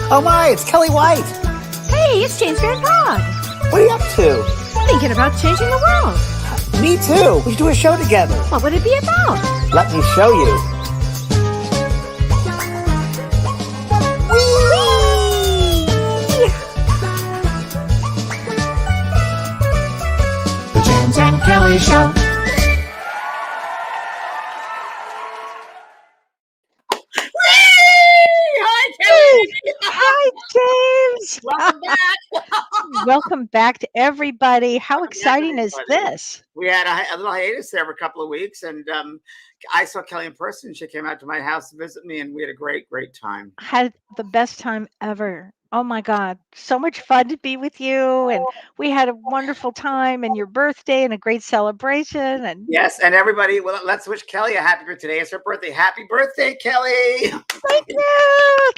Oh my, it's Kellee White. Hey, it's James Van Praagh. What are you up to? Thinking about changing the world. Me too. We should do a show together. What would it be about? Let me show you. The James and Kellee Show. Hi, Kellee. Hi, James. Welcome back. Welcome back to everybody. How Welcome back, exciting is everybody. this? We had a little hiatus there for a couple of weeks, and I saw Kellee in person. She came out to my house to visit me, and we had a great time. Had the best time ever. Oh my God. So much fun to be with you. And we had a wonderful time and your birthday and a great celebration. And Yes, and everybody, well, let's wish Kellee a happy birthday. Today is her birthday. Happy birthday, Kellee. thank you.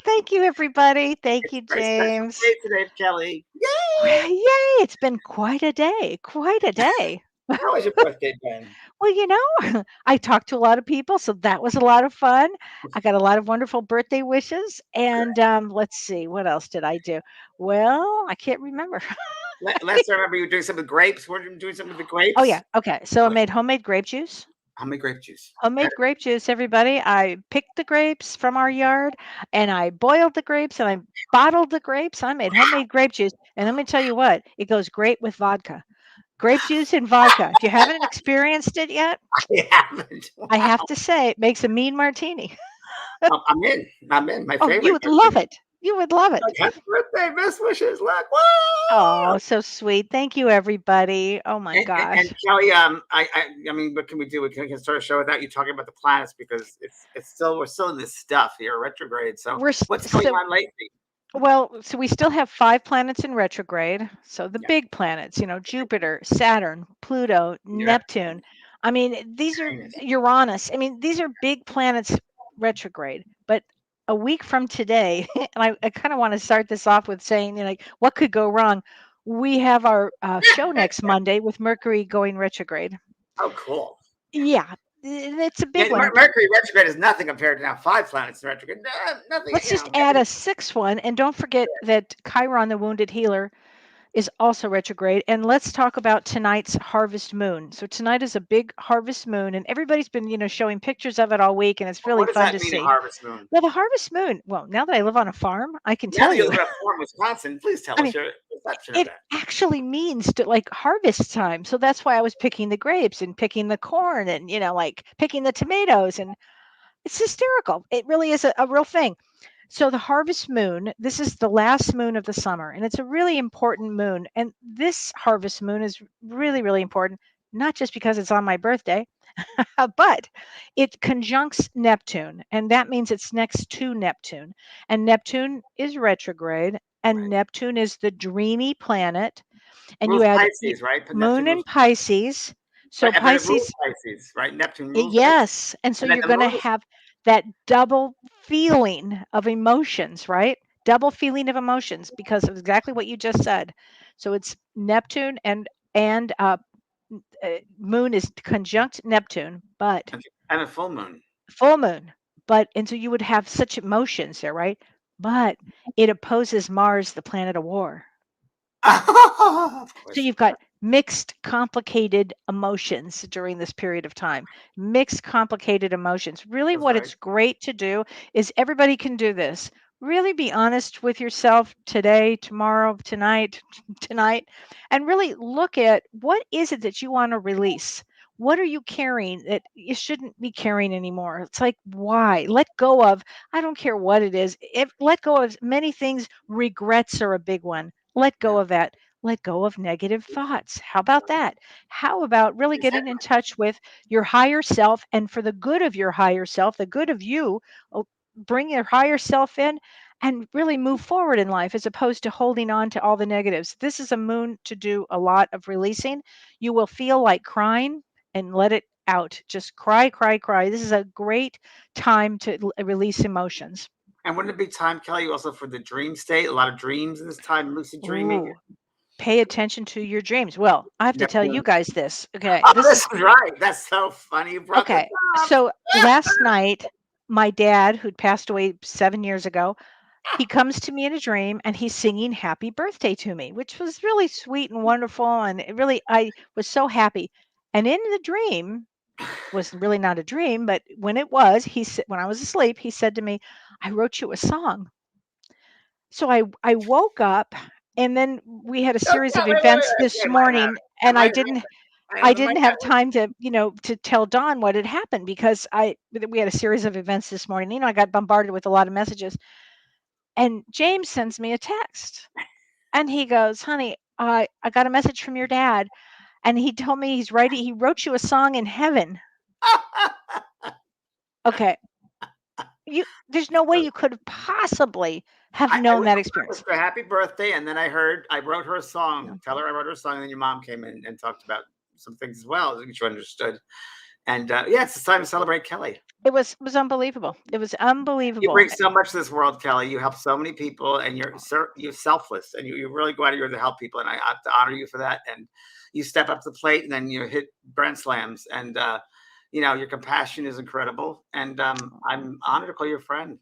Thank you, everybody. Thank you, Very special James. day today, Kellee. Yay. It's been quite a day. Quite a day. How was your birthday, Ben? Well, I talked to a lot of people, so that was a lot of fun. I got a lot of wonderful birthday wishes. And let's see, what else did I do? Well, I can't remember. Let's remember you were doing some with grapes. Were you doing something with the grapes? Oh, yeah. Okay. So I made homemade grape juice. Homemade grape juice. Homemade grape juice, everybody. I picked the grapes from our yard and I boiled the grapes and I bottled the grapes. I made homemade grape juice. And let me tell you what, it goes great with vodka. Grape juice and vodka. If you haven't experienced it yet, I haven't. I have to say it makes a mean martini. I'm in. My Oh, favorite. you would love it. You would love it. Happy birthday, best wishes. Look. Woo! Oh, so sweet. Thank you, everybody. Oh my And gosh. Kellee, I mean, what can we do? We can start a show without you talking about the planets because we're still in this stuff here, retrograde. So what's going on lately? Well, so we still have 5 planets in retrograde. So the big planets, Jupiter, Saturn, Pluto, Neptune. I mean, these are Uranus. I mean, these are big planets retrograde. But a week from today, and I kind of want to start this off with saying, what could go wrong? We have our show next Monday with Mercury going retrograde. Oh, cool. Yeah. It's a big one. Mercury retrograde is nothing compared to now 5 planets in retrograde. Nothing. Let's just add a 6th one. And don't forget that Chiron, the wounded healer, is also retrograde. And let's talk about tonight's harvest moon. So tonight is a big harvest moon, and everybody's been, showing pictures of it all week, and it's really fun to see. Harvest moon? Well, the harvest moon. Well, now that I live on a farm, I can tell you. you. Now that you live on a farm in Wisconsin, please tell us your perception of that. It actually means harvest time. So that's why I was picking the grapes and picking the corn and, picking the tomatoes. And it's hysterical. It really is a real thing. So the harvest moon, this is the last moon of the summer, and it's a really important moon. And this harvest moon is really, really important, not just because it's on my birthday, but it conjuncts Neptune, and that means it's next to Neptune. And Neptune is retrograde, and Neptune is the dreamy planet. And you add Pisces, right? moon in Pisces. So Pisces, right? Neptune. Yes. And so you're going to have that double feeling of emotions, right? Double feeling of emotions because of exactly what you just said. So it's Neptune and moon is conjunct Neptune, but and a full moon. And so you would have such emotions there, right? But it opposes Mars, the planet of war. So you've got mixed, complicated emotions during this period of time. Mixed, complicated emotions. Really, it's great to do is everybody can do this. Really be honest with yourself today, tomorrow, tonight, and really look at what is it that you want to release. What are you carrying that you shouldn't be carrying anymore? It's like, why? Let go of, I don't care what it is. Let go of many things. Regrets are a big one. Let go of that. Let go of negative thoughts. How about that? How about really getting in touch with your higher self, and for the good of your higher self, the good of you, bring your higher self in and really move forward in life as opposed to holding on to all the negatives. This is a moon to do a lot of releasing. You will feel like crying and let it out. Just cry, cry, cry. This is a great time to release emotions. And wouldn't it be time, Kellee, also for the dream state? A lot of dreams in this time, lucid dreaming. Ooh, pay attention to your dreams. Well, I have to tell you guys this. Okay. Oh, this is right. That's so funny. You brought okay. So last night, my dad, who'd passed away 7 years ago, he comes to me in a dream and he's singing happy birthday to me, which was really sweet and wonderful. And it really, I was so happy. And in the dream, was really not a dream, but when it was, he said, when I was asleep, he said to me, I wrote you a song. So I woke up and then we had a series of events this morning and I didn't have time to, to tell Dawn what had happened because we had a series of events this morning. I got bombarded with a lot of messages. And James sends me a text and he goes, honey, I got a message from your dad. And he told me he wrote you a song in heaven. Okay. There's no way you could have possibly have known that experience. For happy birthday. And then I wrote her a song. Yeah. Tell her I wrote her a song. And then your mom came in and talked about some things as well, which you understood. And it's time to celebrate Kellee. It was unbelievable. It was unbelievable. You bring so much to this world, Kellee. You help so many people, and you're selfless, and you really go out of your way to help people. And I have to honor you for that. And you step up to the plate, and then you hit grand slams. And your compassion is incredible. And I'm honored to call you a friend.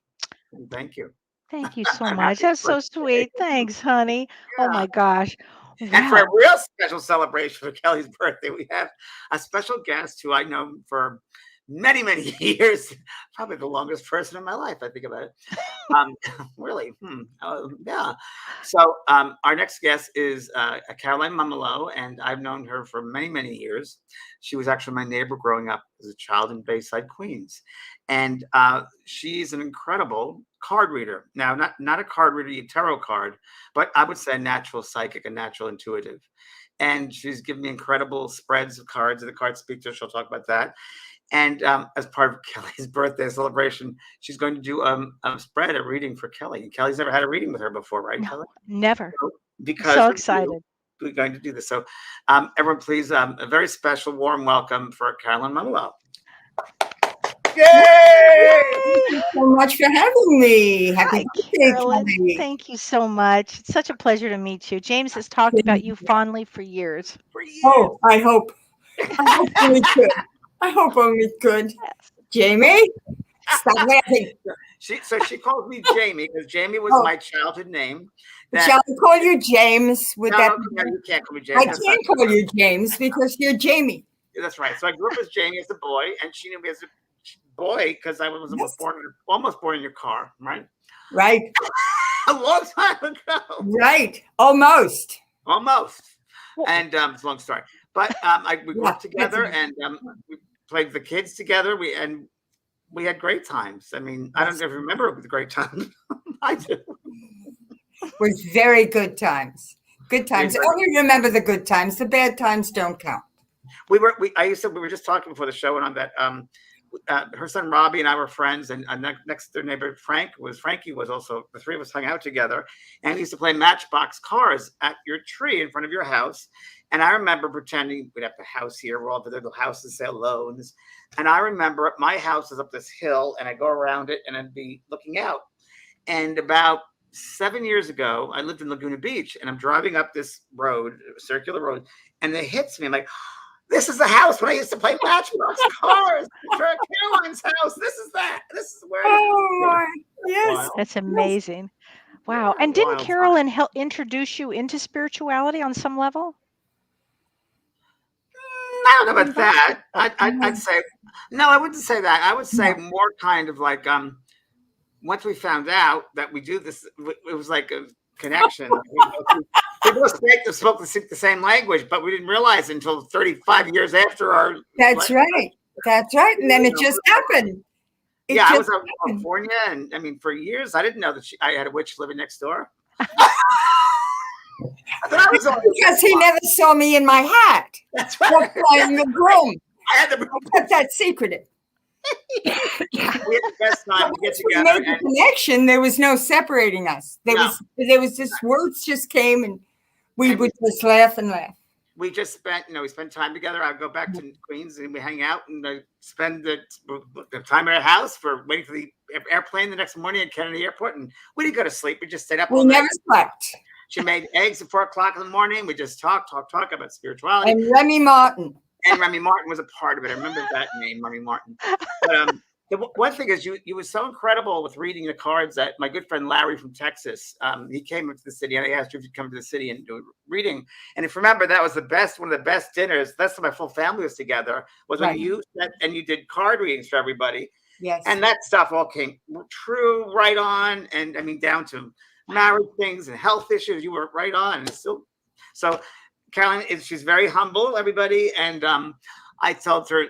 And thank you. Thank you so much. That's so sweet. Thanks, honey. Yeah. Oh my gosh. Wow. And for a real special celebration for Kellee's birthday, we have a special guest who I know for many, many years, probably the longest person in my life. I think about it. Really. Yeah. So our next guest is Caroline Mumolo, and I've known her for many, many years. She was actually my neighbor growing up as a child in Bayside, Queens. And she's an incredible card reader. Now, not a card reader, a tarot card, but I would say a natural psychic, a natural intuitive. And she's given me incredible spreads of cards, and the cards speak to her. She'll talk about that. And as part of Kellee's birthday celebration, she's going to do a reading for Kellee. Kellee's never had a reading with her before, right, no, Kellee? Never. Because so excited. We're going to do this. So everyone, please, a very special, warm welcome for Caroline Mumolo. Yay! Thank you so much for having me. Happy birthday, Kellee. Thank you so much. It's such a pleasure to meet you. James has talked about you fondly for years. Oh, I hope only good. I hope only good. Jamie, stop laughing. She calls me Jamie because Jamie was my childhood name. Shall I call you James? No, you can't call me James. I can't call you James because you're Jamie. That's right. So I grew up as Jamie as a boy, and she knew me as a boy because I was almost born in your car, right? Right. A long time ago. Right. Almost. And it's a long story. But we grew up together, and we played the kids together. We had great times. I mean, I don't ever remember the great times. I do. It was very good times. Good times. I only remember the good times. The bad times don't count. We were just talking before the show went on that her son Robbie and I were friends, and next door neighbor Frankie was also, the three of us hung out together, and we used to play matchbox cars at your tree in front of your house. And I remember pretending we'd have the house here where all the little houses say hello, and I remember my house is up this hill, and I go around it and I'd be looking out. And about 7 years ago, I lived in Laguna Beach, and I'm driving up this road, a circular road, and it hits me. I'm like, this is the house when I used to play matchbox cars. For Caroline's house. This is where. Oh, yes. That's amazing. Wow. And didn't Caroline help introduce you into spirituality on some level? I don't know about that. I'd say, no, I wouldn't say that. I would say more kind of like, once we found out that we do this, it was like a connection. People spoke the same language, but we didn't realize until 35 years after our. That's right. That's right. And then it just happened. I was out in California, and I mean, for years, I didn't know that I had a witch living next door. Because he never saw me in my hat. That's right. Playing the broom. I kept that secretive. We had the best time to get together. We made a connection. There was no separating us. There was just words just came, and we would just laugh and laugh. We just spent time together. I go back to Queens and we hang out and spend the time at our house for waiting for the airplane the next morning at Kennedy Airport. And we didn't go to sleep. We just stayed up. We never slept. She made eggs at 4 o'clock in the morning. We just talk about spirituality. And Remy Martin. And Remy Martin was a part of it. I remember that name, Remy Martin. But one thing is you were so incredible with reading the cards that my good friend Larry from Texas, he came into the city and I asked you if you'd come to the city and do reading. And if you remember, that was one of the best dinners. That's when my full family was together, was when you sat and you did card readings for everybody. Yes. And that stuff all came true, right on. And I mean, down to marriage things and health issues, you were right on. And so Caroline, she's very humble, everybody. And I told her,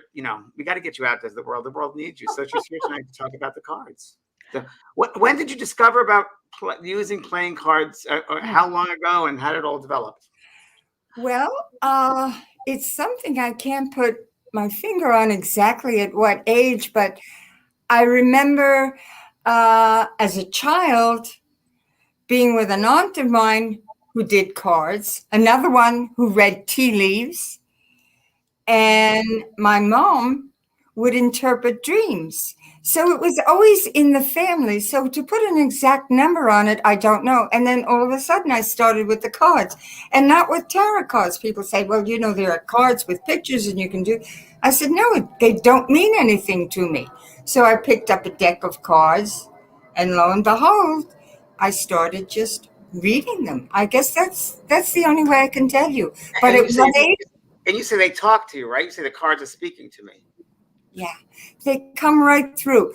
we got to get you out to the world. The world needs you. So she's here tonight to talk about the cards. So when did you discover about playing cards? Or how long ago, and how did it all develop? Well, it's something I can't put my finger on exactly at what age, but I remember as a child being with an aunt of mine who did cards, another one who read tea leaves, and my mom would interpret dreams. So it was always in the family. So to put an exact number on it, I don't know. And then all of a sudden I started with the cards, and not with tarot cards. People say, well, there are cards with pictures and you can do. I said, no, they don't mean anything to me. So I picked up a deck of cards, and lo and behold, I started just reading them. I guess that's the only way I can tell you. But and you say they talk to you, right? You say the cards are speaking to me. Yeah, they come right through.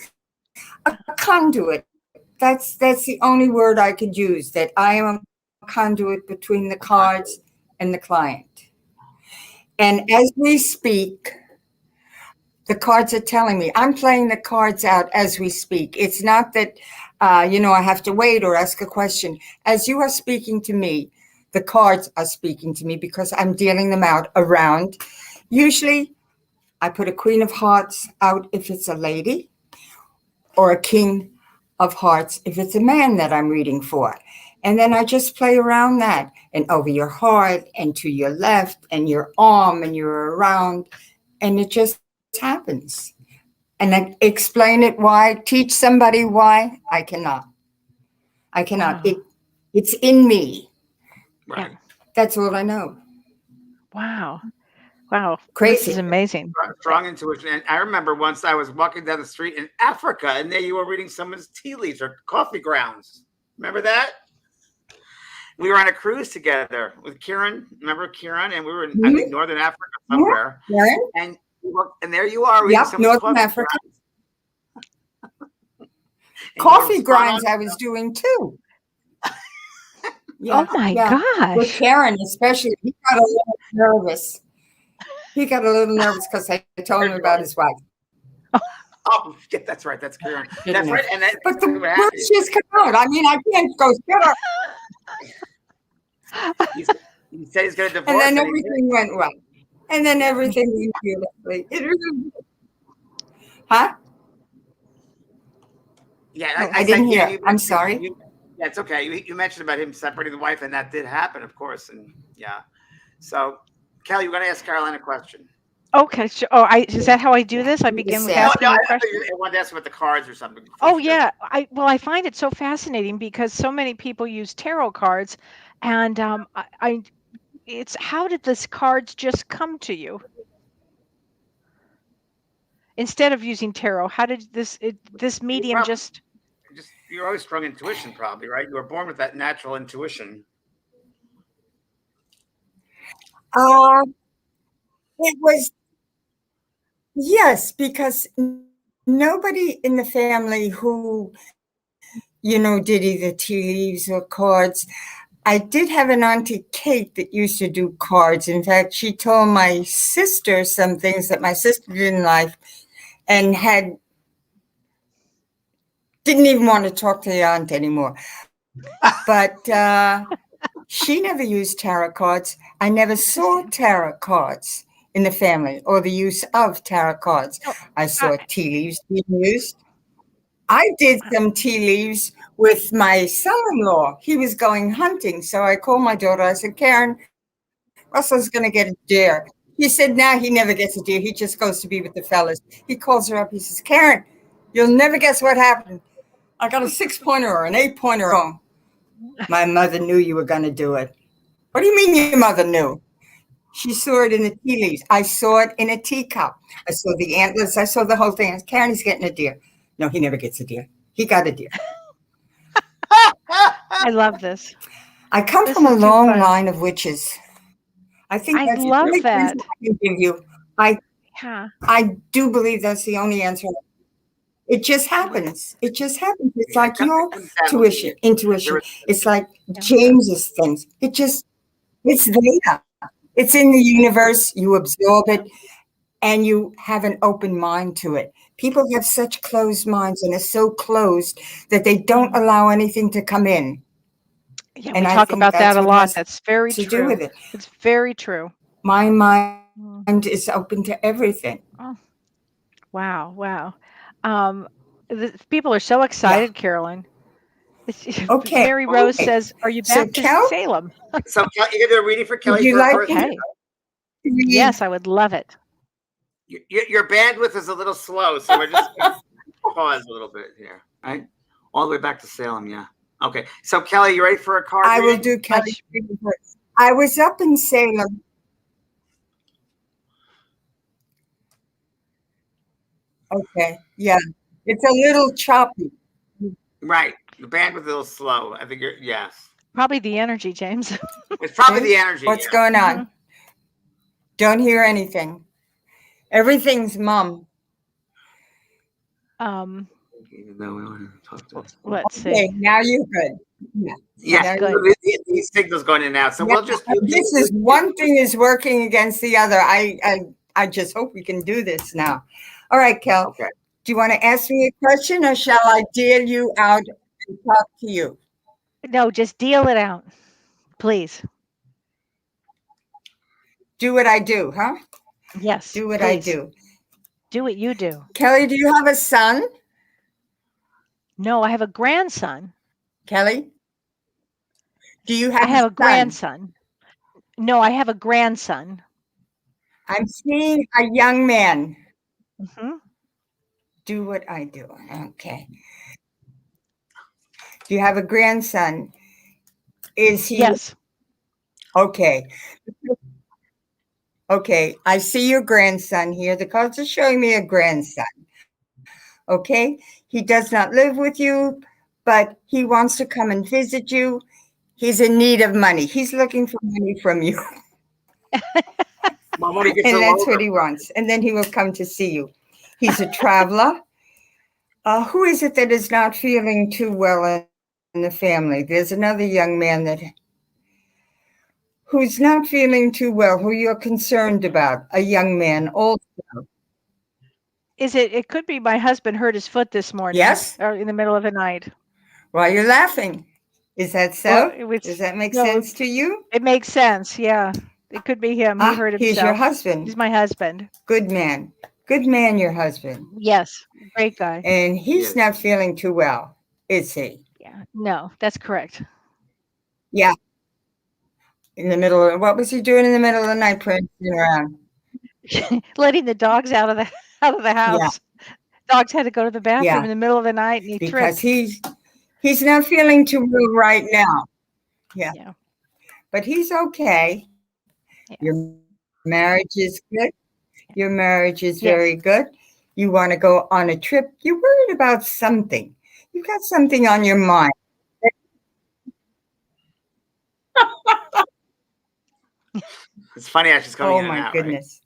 A conduit. That's the only word I could use, that I am a conduit between the cards and the client. And as we speak, the cards are telling me. I'm playing the cards out as we speak. It's not that, I have to wait or ask a question. As you are speaking to me, the cards are speaking to me because I'm dealing them out around. Usually, I put a Queen of Hearts out if it's a lady, or a King of Hearts if it's a man that I'm reading for. And then I just play around that, and over your heart and to your left and your arm, and you're around, and it just happens. And I explain it why, teach somebody why, I cannot. Wow. It's in me. Right. Yeah. That's all I know. Wow. Crazy. This is amazing. Strong intuition. And I remember once I was walking down the street in Africa, and there you were reading someone's tea leaves or coffee grounds. Remember that? We were on a cruise together with Kieran. Remember Kieran? And we were in, I think, Northern Africa somewhere. Yeah. And there you are reading someone's Northern Africa. Coffee grinds I was doing too. Yeah, oh my gosh. With Karen, especially, he got a little nervous. Because I told him about his wife. Oh, yeah, that's right. That's Karen. That's right. And but the words just come out. I mean, I can't go get her. He said he's going to divorce. And then everything went well. And then everything went beautifully. It really. Huh? Yeah, I didn't hear. I'm sorry. Yeah, it's okay. You mentioned about him separating the wife, and that did happen, of course. And yeah. So, Kellee, you're going to ask Caroline a question. Okay. So, is that how I do this? I begin with asking a question? I wanted to ask about the cards or something. Oh, yeah. I find it so fascinating because so many people use tarot cards, and it's how did this cards just come to you? Instead of using tarot, how did this medium just you're always strong intuition, probably, right? You were born with that natural intuition. It was, yes, because nobody in the family who, did either tea leaves or cards. I did have an Auntie Kate that used to do cards. In fact, she told my sister some things that my sister didn't like, and didn't even want to talk to the aunt anymore. But she never used tarot cards. I never saw tarot cards in the family or the use of tarot cards. I saw tea leaves being used. I did some tea leaves with my son-in-law. He was going hunting. So I called my daughter. I said, Karen, Russell's going to get a deer. He said, nah, he never gets a deer. He just goes to be with the fellas. He calls her up. He says, Karen, you'll never guess what happened. I got a 6-pointer or an 8-pointer wrong. My mother knew you were going to do it. What do you mean your mother knew? She saw it in the tea leaves. I saw it in a teacup. I saw the antlers. I saw the whole thing. Karen's getting a deer. No, he never gets a deer. He got a deer. I love this. I come This from a is too long fun. line of witches. I think I that's the love only that. answer I can give you. I Yeah. do believe that's the only answer. It just happens. It just happens. It's Yeah, like it definitely your comes down to intuition. there is- It's like Yeah. James's things. It's there. It's in the universe. You absorb it, and you have an open mind to it. People have such closed minds and are so closed that they don't allow anything to come in. Yeah, And we I talk think about that's that a what lot. has That's very to do true. with it. It's very true. My Mm. mind is open to everything. Oh, wow, wow. People are so excited, Caroline. Okay. Mary Rose Okay. says, "Are you So, back to Kel, Salem?" So you gonna do a reading for would Kelly you for her like birthday? Okay. Yes, I would love it. Your bandwidth is a little slow, so we're just gonna pause a little bit here. Right, all the way back to Salem. Yeah. Okay. So Kelly, you ready for a card? I will reading? do Kelly first. I was up in Salem. Okay. Yeah. It's a little choppy. Right. The bandwidth is a little slow. I think you're yes. Probably the energy, James. It's probably the energy. What's yeah. going on? Don't hear anything. Everything's mum. Even though we want to talk to Let's Okay, see. now you're good. Yeah. yeah, good. these signals going in and out. So Yeah, we'll just this is one thing is working against the other. I just hope we can do this now. All right, Kel. Okay. Do you want to ask me a question or shall I deal you out and talk to you? No, just deal it out, please. Do what I do, huh? Yes. Do what please. I do. Do what you do. Kelly, do you have a son? No, I have a grandson. Kelly? Do you have I have a son? grandson. No, I have a grandson. I'm seeing a young man. Hmm. Do what I do. Okay. Do you have a grandson? Is he? Yes. Okay. Okay. I see your grandson here. The cards are showing me a grandson. Okay. He does not live with you, but he wants to come and visit you. He's in need of money. He's looking for money from you. Mom, when he gets And a that's little what he wants. And then he will come to see you. He's a traveler. Who is it that is not feeling too well in the family? There's another young man who's not feeling too well, who you're concerned about, a young man also. It could be my husband hurt his foot this morning. Yes? Or in the middle of the night. Why you're laughing? Is that so? Well, Does that make no, sense to you? It makes sense. Yeah. It could be him. He hurt himself. He's your husband. He's my husband. Good man. Good man, your husband. Yes. Great guy. And he's Yes. not feeling too well, is he? Yeah. No, that's correct. Yeah. In the middle of, what was he doing in the middle of the night, prancing around? Letting the dogs out of the house. Dogs had to go to the bathroom in the middle of the night, and he Because tripped. he's not feeling too well right now. Yeah. But he's okay. Yeah. Your marriage is good. Your marriage is very good. You want to go on a trip. You're worried about something. You've got something on your mind. It's funny how she's coming in and Oh my out, goodness.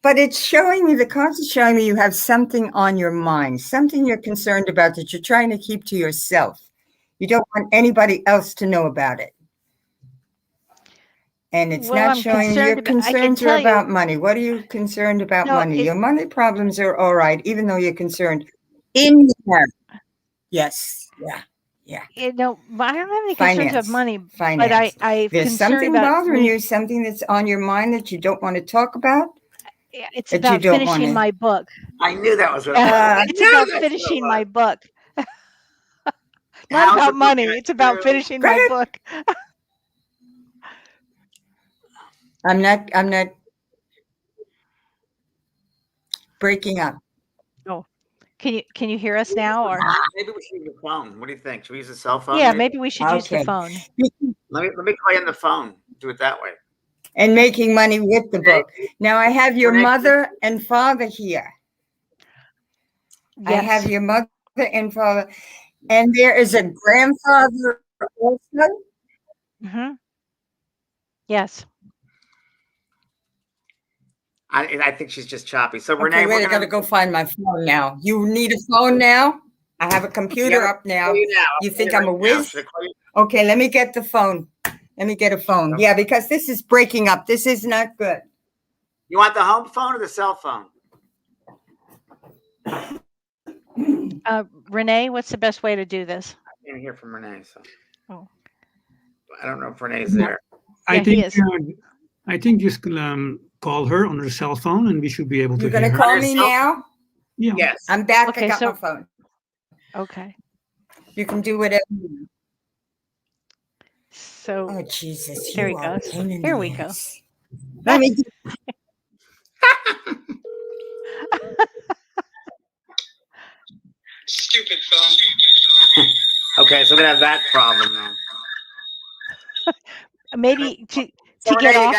But it's showing me, the cards are showing me you have something on your mind, something you're concerned about that you're trying to keep to yourself. You don't want anybody else to know about it. And it's not showing your concerns are about money. What are you concerned about money? Your money problems are all right, even though you're concerned in your marriage. Yes. Yeah. Yeah. I don't have any concerns about money, but I there's something bothering you, something that's on your mind that you don't want to talk about. It's about finishing my book. I knew that was what it's about finishing my book. Not about money. It's about finishing my book. I'm not breaking up. Oh, can you hear us now? Or maybe we should use the phone. What do you think? Should we use a cell phone? Yeah, maybe we should use the phone. Let me call you on the phone. Do it that way. and making money with the book. Now I have your mother and father here. I have Yes. your mother and father, and there is a grandfather also. Mm-hmm. Yes. I think she's just choppy. So Okay, Renee, wait, we're I gotta gonna go find my phone now. You need a phone now? I have a computer Yeah, up now. call you now. I'll You call think you I'm a right now. whiz? Should I call you? Okay, let me get the phone. Let me get a phone. Yeah, because this is breaking up. This is not good. You want the home phone or the cell phone? Renee, what's the best way to do this? I can't hear from Renee, so Oh, I don't know if Renee's there. yeah, he is. I think just call her on her cell phone, and we should be able to You're hear gonna her. call me now? Yeah. Yes. I'm back. Okay, I got so- my phone. Okay. You can do whatever. So Oh Jesus! there You he are a goes. pain in Here the we go. ass. Let me. Stupid phone. Okay, so we have that problem now. Maybe to So get Renee, off.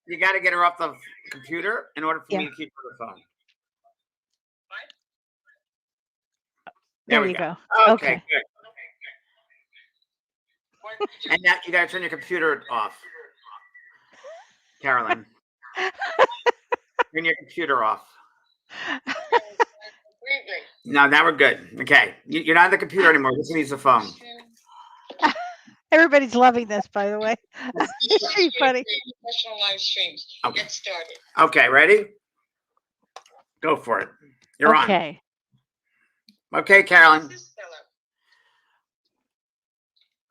you got to get her off the computer in order for Yeah. me to keep her the phone. There you go. Okay, good. And now you got to turn your computer off, Caroline. Turn your computer off. No, now we're good. Okay, you're not on the computer anymore. This needs the phone. Everybody's loving this, by the way. It's pretty funny. Professional live streams. Okay. Get started. Okay, ready? Go for it. You're Okay. on. Okay, Caroline.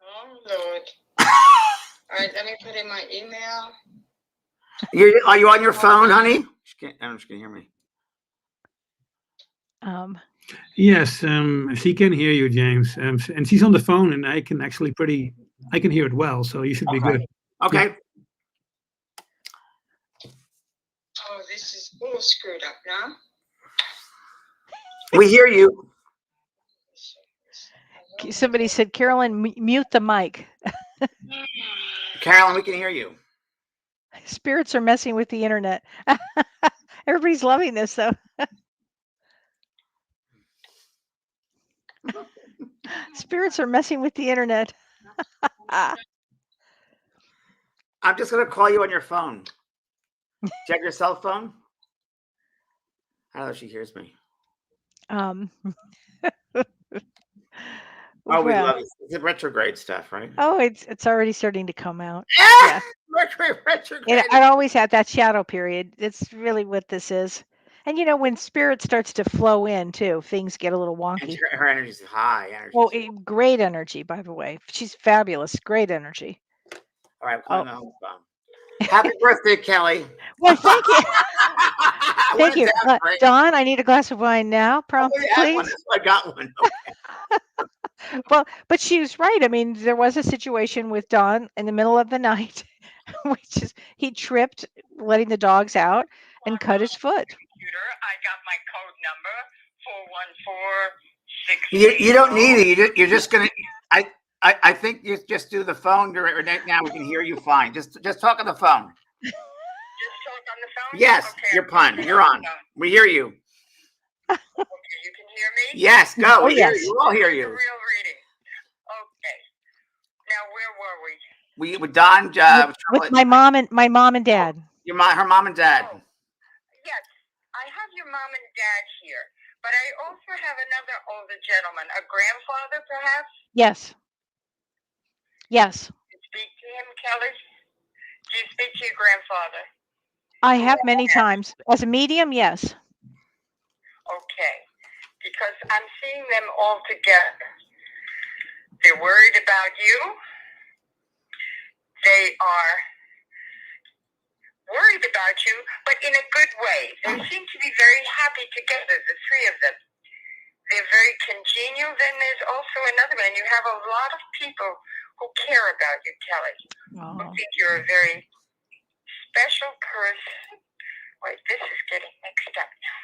Oh Lord. All right, let me put in my email. Are you on your phone, honey? I don't know if she can hear me. Yes, she can hear you, James, and she's on the phone, and I can actually I can hear it well, so you should be good. Okay. Oh, this is all screwed up now. We hear you. Somebody said, Caroline, mute the mic. Caroline, we can hear you. Spirits are messing with the internet. Everybody's loving this, though. Spirits are messing with the internet. I'm just going to call you on your phone. Check your cell phone. I don't know if she hears me. Oh, we love it. It's retrograde stuff, right? Oh, it's already starting to come out. Yeah. Retrograde. It always had that shadow period. It's really what this is. And when spirit starts to flow in too, things get a little wonky. Her energy's high. Great energy, by the way. She's fabulous. Great energy. All right, calling the home phone. Happy birthday, Kellee. Well, thank you. Thank you. Don, I need a glass of wine now, promptly, please. I got one. Okay. Well, but she was right. I mean, there was a situation with Don in the middle of the night, which is he tripped, letting the dogs out, and cut his foot. I got my code number 414. You don't need it. You're just gonna. I think you just do the phone right now. We can hear you fine. Just talk on the phone. Just talk on the phone? Yes, Okay, you're fine. You're on. We hear you. Okay, you can hear me? Yes, go. Oh, We hear yes. you. We all hear you. Real reading. Okay. Now where were we? With Don, with my mom and dad. Her mom and dad. Oh, yes, I have your mom and dad here, but I also have another older gentleman, a grandfather, perhaps. Yes. Yes. Do you speak to him, Kellee? Do you speak to your grandfather? I have many times. As a medium, yes. Okay, because I'm seeing them all together. They're worried about you. They are worried about you, but in a good way. They seem to be very happy together, the three of them. They're very congenial. Then there's also another man. You have a lot of people who care about you, Kellee. Who think you're a very special person. Wait, this is getting mixed up now.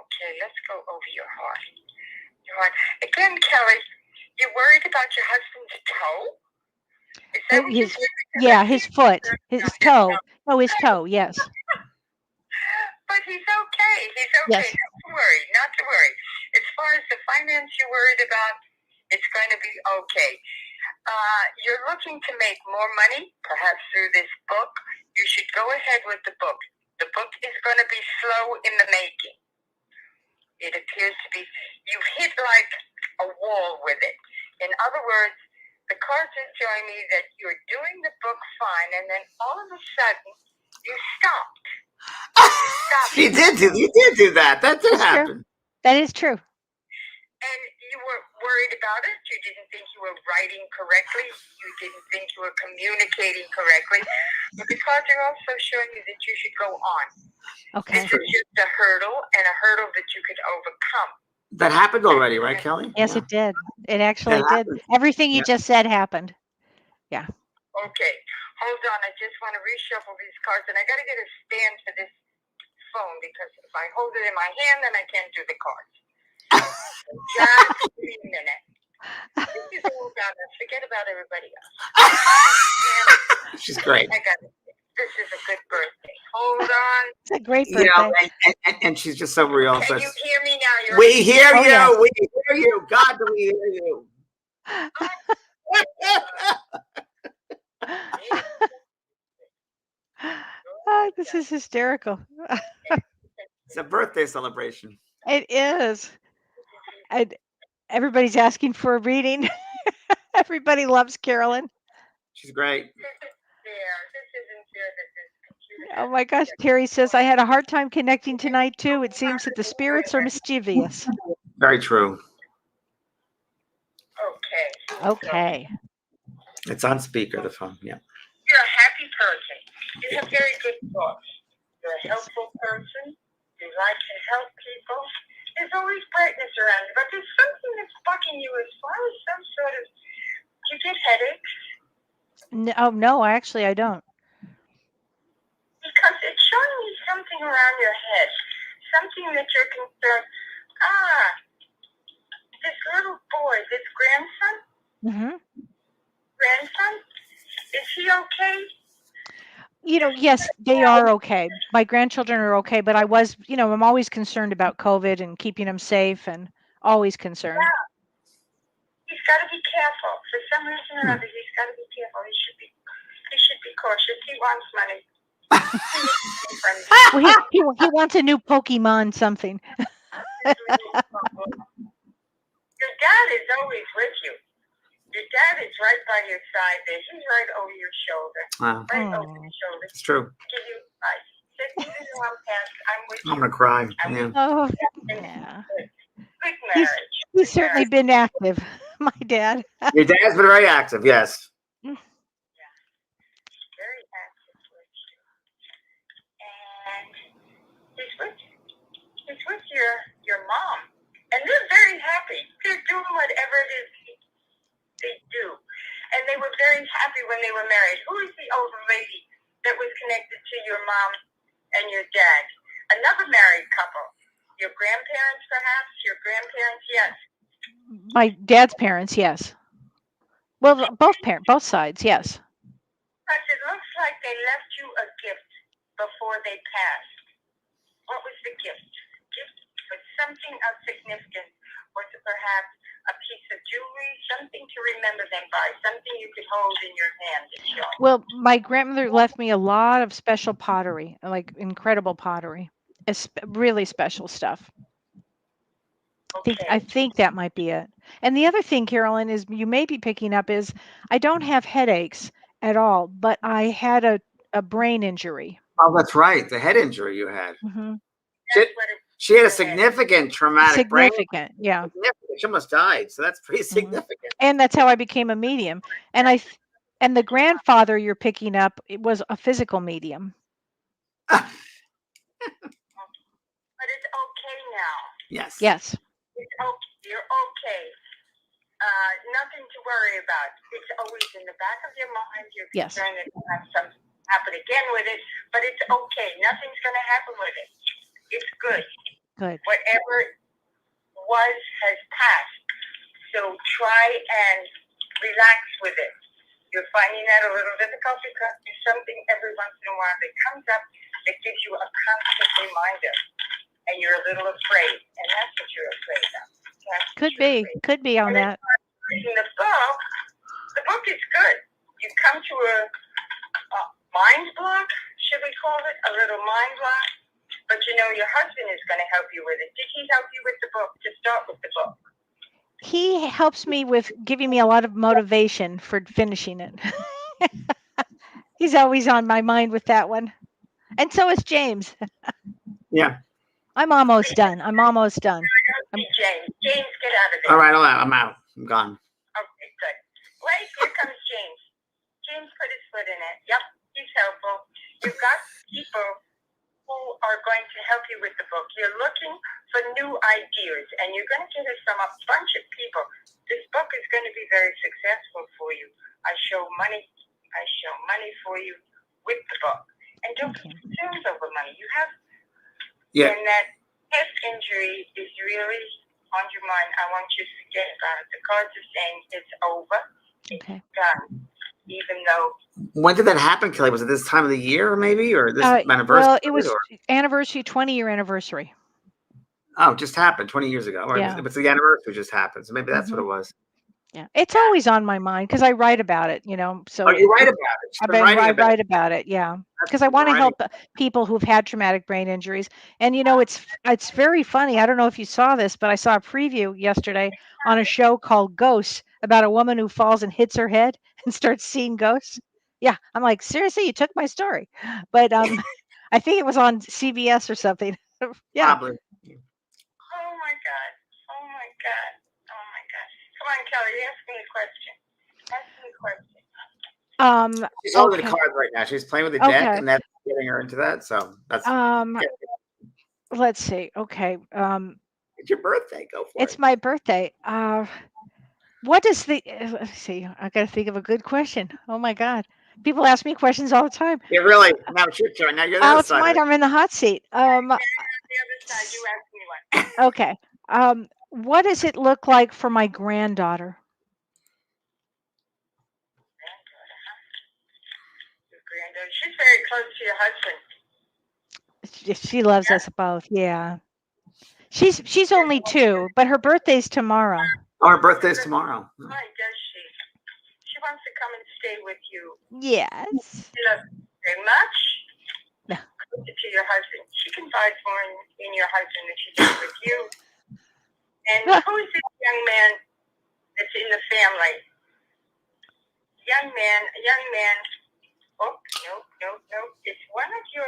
Okay, let's go over your heart. Your heart. Again, Kellee, you're worried about your husband's toe? Is that what you said? Yeah, his foot, his toe. No, his toe. Yes. But he's okay. He's okay. Yes. Not to worry. Not to worry. As far as the finance you're worried about, it's going to be okay. You're looking to make more money, perhaps through this book. You should go ahead with the book. The book is going to be slow in the making. It appears to be, you've hit like a wall with it. In other words, the cards are showing me that you're doing the book fine, and then all of a sudden, you stopped. You did do that. That did That's true. happen. That is true. And you were worried about it. You didn't think you were writing correctly. You didn't think you were communicating correctly. But the cards are also showing you that you should go on. Okay. This is just a hurdle, and a hurdle that you could overcome. That happened already, right, Kellee? Yes, Yeah. it did. It actually That did. happened. Everything you just said happened. Yeah. Okay. Hold on. I just want to reshuffle these cards, and I got to get a stand for this phone because if I hold it in my hand, then I can't do the cards. Just give me a minute. This is all about us. Forget about everybody else. She's great. I got it. This is a good birthday. Hold on. It's a great birthday. You know, and she's just so real. Can you hear me now? We hear Oh, you. yes. We hear you. God, do we hear you? Oh, this is hysterical. It's a birthday celebration. It is. And everybody's asking for a reading. Everybody loves Carolyn. She's great. This isn't fair that this computer. Oh my gosh, Terry says, I had a hard time connecting tonight too. It seems that the spirits are mischievous. Very true. Okay. Okay. It's on speaker, the phone. Yeah. You're a happy person. You have very good thoughts. You're a helpful person. You like to help people. There's always brightness around you, but there's something that's bugging you as far as some sort of. Do you get headaches? No, actually, I don't. Because it's showing me something around your head, something that you're concerned. This little boy, this grandson, is he okay? You know, yes, they are okay. My grandchildren are okay, but I was, I'm always concerned about COVID and keeping them safe and always concerned. Yeah. He's got to be careful. For some reason or other, he's got to be careful. He should be cautious. He wants money. Well, he wants a new Pokemon something. Your dad is always with you. Your dad is right by your side there. He's right over your shoulder. Wow. Right over your shoulder. It's true. Give you advice. Even though I'm past, I'm with you. I'm going to cry. Yeah. Oh, yeah. Good marriage. He's certainly been active, my dad. Your dad's been very active, yes. Very active with you. And he's with your mom. And they're very happy. They're doing whatever it is they do. And they were very happy when they were married. Who is the older lady that was connected to your mom and your dad? Another married couple. Your grandparents, perhaps? Your grandparents, yes. My dad's parents, yes. Well, both sides, yes. Because it looks like they left you a gift before they passed. What was the gift? Gift was something of significance. Was it perhaps a piece of jewelry, something to remember them by, something you could hold in your hand and show? Well, my grandmother left me a lot of special pottery, like incredible pottery. Really special stuff. Okay. I think that might be it. And the other thing, Carolyn, is you may be picking up is I don't have headaches at all, but I had a brain injury. Oh, that's right. The head injury you had. Mm-hmm. She had a significant traumatic brain. Significant, yeah. She almost died, so that's pretty significant. And that's how I became a medium. And and the grandfather you're picking up, it was a physical medium. But it's okay now. Yes. Yes. It's okay. You're okay. Nothing to worry about. It's always in the back of your mind. You're concerned that you'll have something happen again with it, but it's okay. Nothing's going to happen with it. It's good. Good. Whatever has passed. So try and relax with it. You're finding that a little difficult because there's something every once in a while that comes up that gives you a constant reminder, and you're a little afraid, and that's what you're afraid of. Could be on that. Reading the book is good. You come to a mind block, should we call it? A little mind block. But you know, your husband is going to help you with it. Did he help you with the book, to start with the book? He helps me with giving me a lot of motivation for finishing it. He's always on my mind with that one. And so is James. Yeah. I'm almost done. James, get out of there. All right, I'm out. I'm gone. Okay, good. Wait, here comes James. James put his foot in it. Yep, he's helpful. You've got people who are going to help you with the book. You're looking for new ideas, and you're going to get it from a bunch of people. This book is going to be very successful for you. I show money for you with the book. And don't be concerned over money. You have, and that head injury is really on your mind. I want you to forget about it. The cards are saying it's over. Okay. It's done. Even though. When did that happen, Kellee? Was it this time of the year, maybe, or this anniversary? Well, it was anniversary, 20-year anniversary. Oh, it just happened 20 years ago. Or Yeah. it was the anniversary just happened. So maybe that's what it was. Yeah, it's always on my mind because I write about it, So you write about it. I write about it, yeah, because I want to help people who've had traumatic brain injuries. And it's very funny. I don't know if you saw this, but I saw a preview yesterday on a show called Ghosts about a woman who falls and hits her head and starts seeing ghosts. Yeah, I'm like, seriously, you took my story, but I think it was on CBS or something. Yeah. Probably. Oh my God. Come on, Kellee, ask me the question. She's holding the cards right now. She's playing with the deck, and that's getting her into that. So that's. Let's see. Okay. It's your birthday. Go for it. It's my birthday. What is the? Let's see. I got to think of a good question. Oh my God. People ask me questions all the time. Yeah, really. Now it's your turn. Now you're the other it's side. mine. I'm in the hot seat. The other side, you ask me one. Okay. What does it look like for my granddaughter? Your granddaughter. She's very close to your husband. She loves us both. Yeah. She's only 2, but her birthday's tomorrow. Oh, her birthday's tomorrow. Why does she? She wants to come and stay with you. Yes. She loves you very much. No. Closer to your husband. She confides more in your husband than she does with you. And who is this young man that's in the family? Young man. Oh, no. It's one of your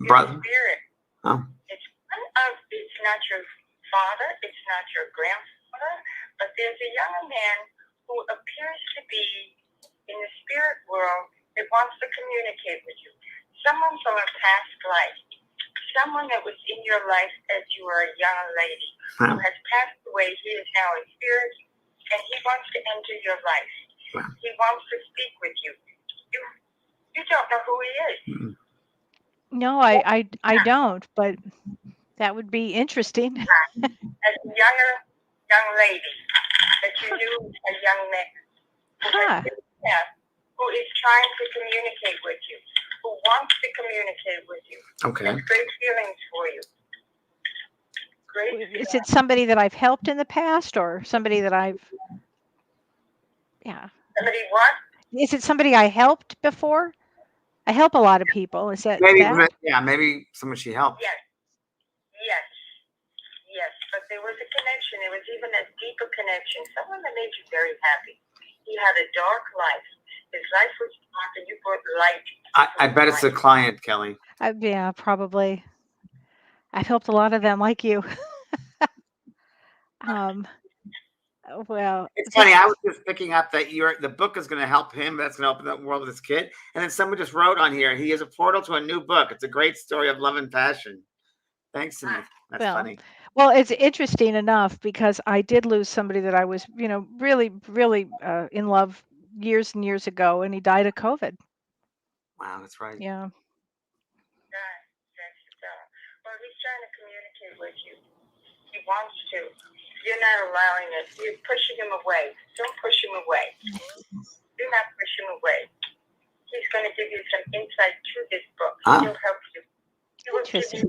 brother. Spirit. Oh. It's not your father, it's not your grandfather, but there's a young man who appears to be in the spirit world that wants to communicate with you. Someone from a past life. Someone that was in your life as you were a young lady who has passed away. He is now in spirit, and he wants to enter your life. He wants to speak with you. You don't know who he is. No, I don't, but that would be interesting. As a young lady that you knew, a young man who is trying to communicate with you, who wants to communicate with you. Okay. Has great feelings for you. Is it somebody that I've helped in the past, or somebody that I've? Yeah. Somebody what? Is it somebody I helped before? I help a lot of people. Is that maybe? that? Yeah, maybe someone she helped. Yes. But there was a connection. There was even a deeper connection. Someone that made you very happy. He had a dark life. His life was dark, and you brought light. I bet it's a client, Kellee. Yeah, probably. I've helped a lot of them, like you. Well, it's funny. I was just picking up that the book is going to help him. That's going to open up the world with this kid. And then someone just wrote on here, he is a portal to a new book. It's a great story of love and passion. Thanks, Smith. That's funny. Well, it's interesting enough because I did lose somebody that I was, really, really in love years and years ago, and he died of COVID. Wow, that's right. Yeah. Well, he's trying to communicate with you. He wants to. You're not allowing it. You're pushing him away. Don't push him away. do not push him away. He's going to give you some insight to this book. He'll help you. He will give you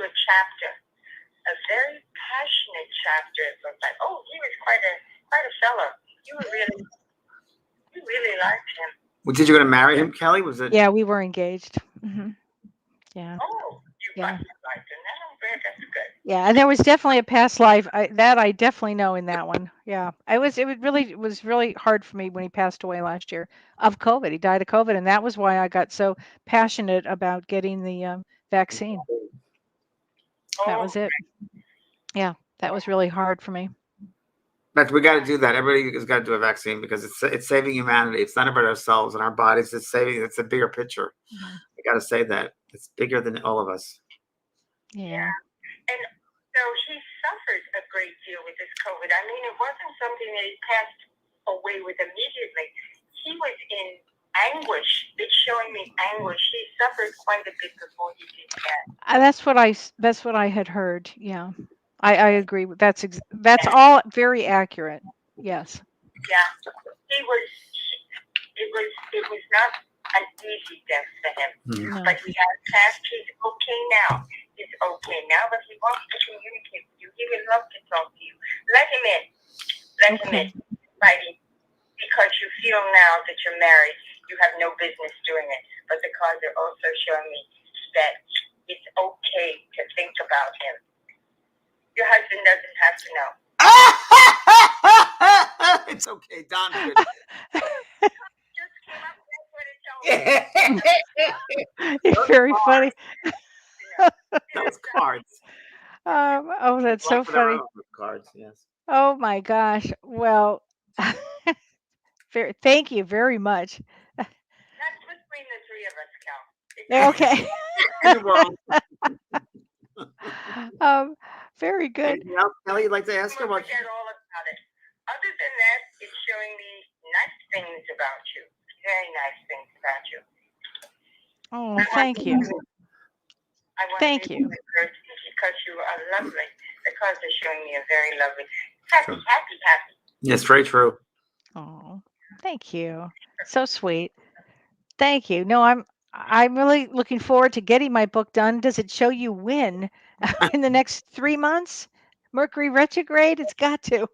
a chapter, a very passionate chapter. It looked like, oh, he was quite a fellow. You really liked him. Well, did you going to marry him, Kellee? Was it? Yeah, we were engaged. Mm-hmm. Yeah. Oh, you liked him. That's good. Yeah, and there was definitely a past life. I definitely know in that one. Yeah, it was really hard for me when he passed away last year of COVID. He died of COVID, and that was why I got so passionate about getting the vaccine. That was it. Yeah, that was really hard for me. But we got to do that. Everybody has got to do a vaccine because it's saving humanity. It's not about ourselves and our bodies. It's saving. It's a bigger picture. Mm-hmm. I got to say that it's bigger than all of us. Yeah. And so he suffered a great deal with this COVID. I mean, it wasn't something that he passed away with immediately. He was in anguish. It's showing me anguish. He suffered quite a bit before he did that. That's what I had heard. Yeah, I agree. That's all very accurate. Yes. Yeah, it was not an easy death for him. No. But he has passed. He's okay now. He's okay now, but he wants to communicate with you. He would love to talk to you. Let him in. Let him in. Righty. Because you feel now that you're married, you have no business doing it. But the cards are also showing me that it's okay to think about him. Your husband doesn't have to know. It's okay, Don. Just came up. That's what it told me. It's very funny. Those cards. Oh, that's so funny. Cards, yes. Oh my gosh. Well, thank you very much. That's between the three of us, Cal. Okay. In the world. Very good. Anything else, Kellee, you'd like to ask her? We'll forget all about it. Other than that, it's showing me nice things about you. Very nice things about you. Oh, thank you. Thank you. Because you are lovely. The cards are showing me a very lovely, happy. Yes, very true. Oh, thank you. So sweet. Thank you. No, I'm really looking forward to getting my book done. Does it show you when in the next 3 months? Mercury retrograde? It's got to. Good.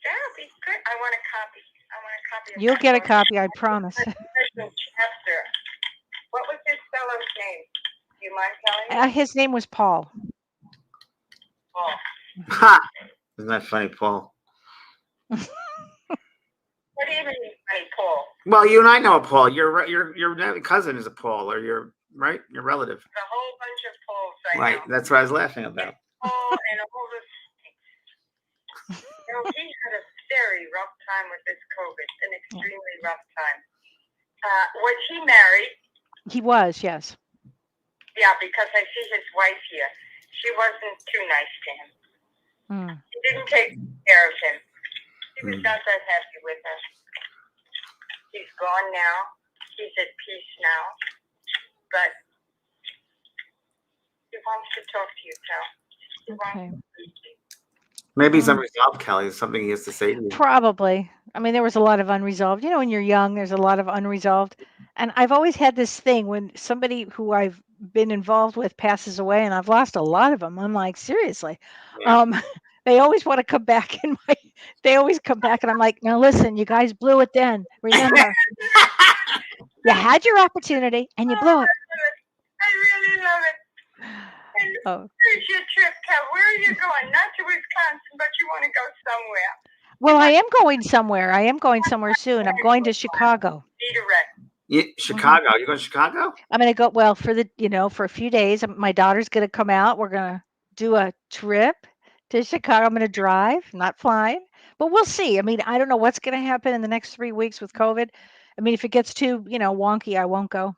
That'll be good. I want a copy. Of You'll that get a book. copy, I promise. Untitled Chapter. What was this fellow's name? Do you mind telling me? His name was Paul. Paul. Ha! Isn't that funny, Paul? What do you mean, funny, Paul? Well, you and I know a Paul. Your cousin is a Paul, or your relative. A whole bunch of Pauls Right. know. That's what I was laughing about. Paul and all this. He had a very rough time with this COVID. An extremely rough time. Was he married? He was, yes. Yeah, because I see his wife here. She wasn't too nice to him. She didn't take care of him. He was not that happy with her. He's gone now. He's at peace now. But he wants to talk to you, Cal. He wants to speak to you. Maybe he's unresolved, Kellee. There's something he has to say to you. Probably. I mean, there was a lot of unresolved. You know, when you're young, there's a lot of unresolved. And I've always had this thing when somebody who I've been involved with passes away, and I've lost a lot of them. I'm like, seriously. Yeah. They always want to come back they always come back, and I'm like, now listen, you guys blew it then. Remember, you had your opportunity and you blew it. I really love it. And here's your trip, Cal. Where are you going? Not to Wisconsin, but you want to go somewhere. Well, I am going somewhere. I am going somewhere soon. I'm going to Chicago. Chicago. You're going to Chicago? I'm going to go, well, for a few days. My daughter's going to come out. We're going to do a trip to Chicago. I'm going to drive, not flying, but we'll see. I mean, I don't know what's going to happen in the next 3 weeks with COVID. I mean, if it gets too, wonky, I won't go.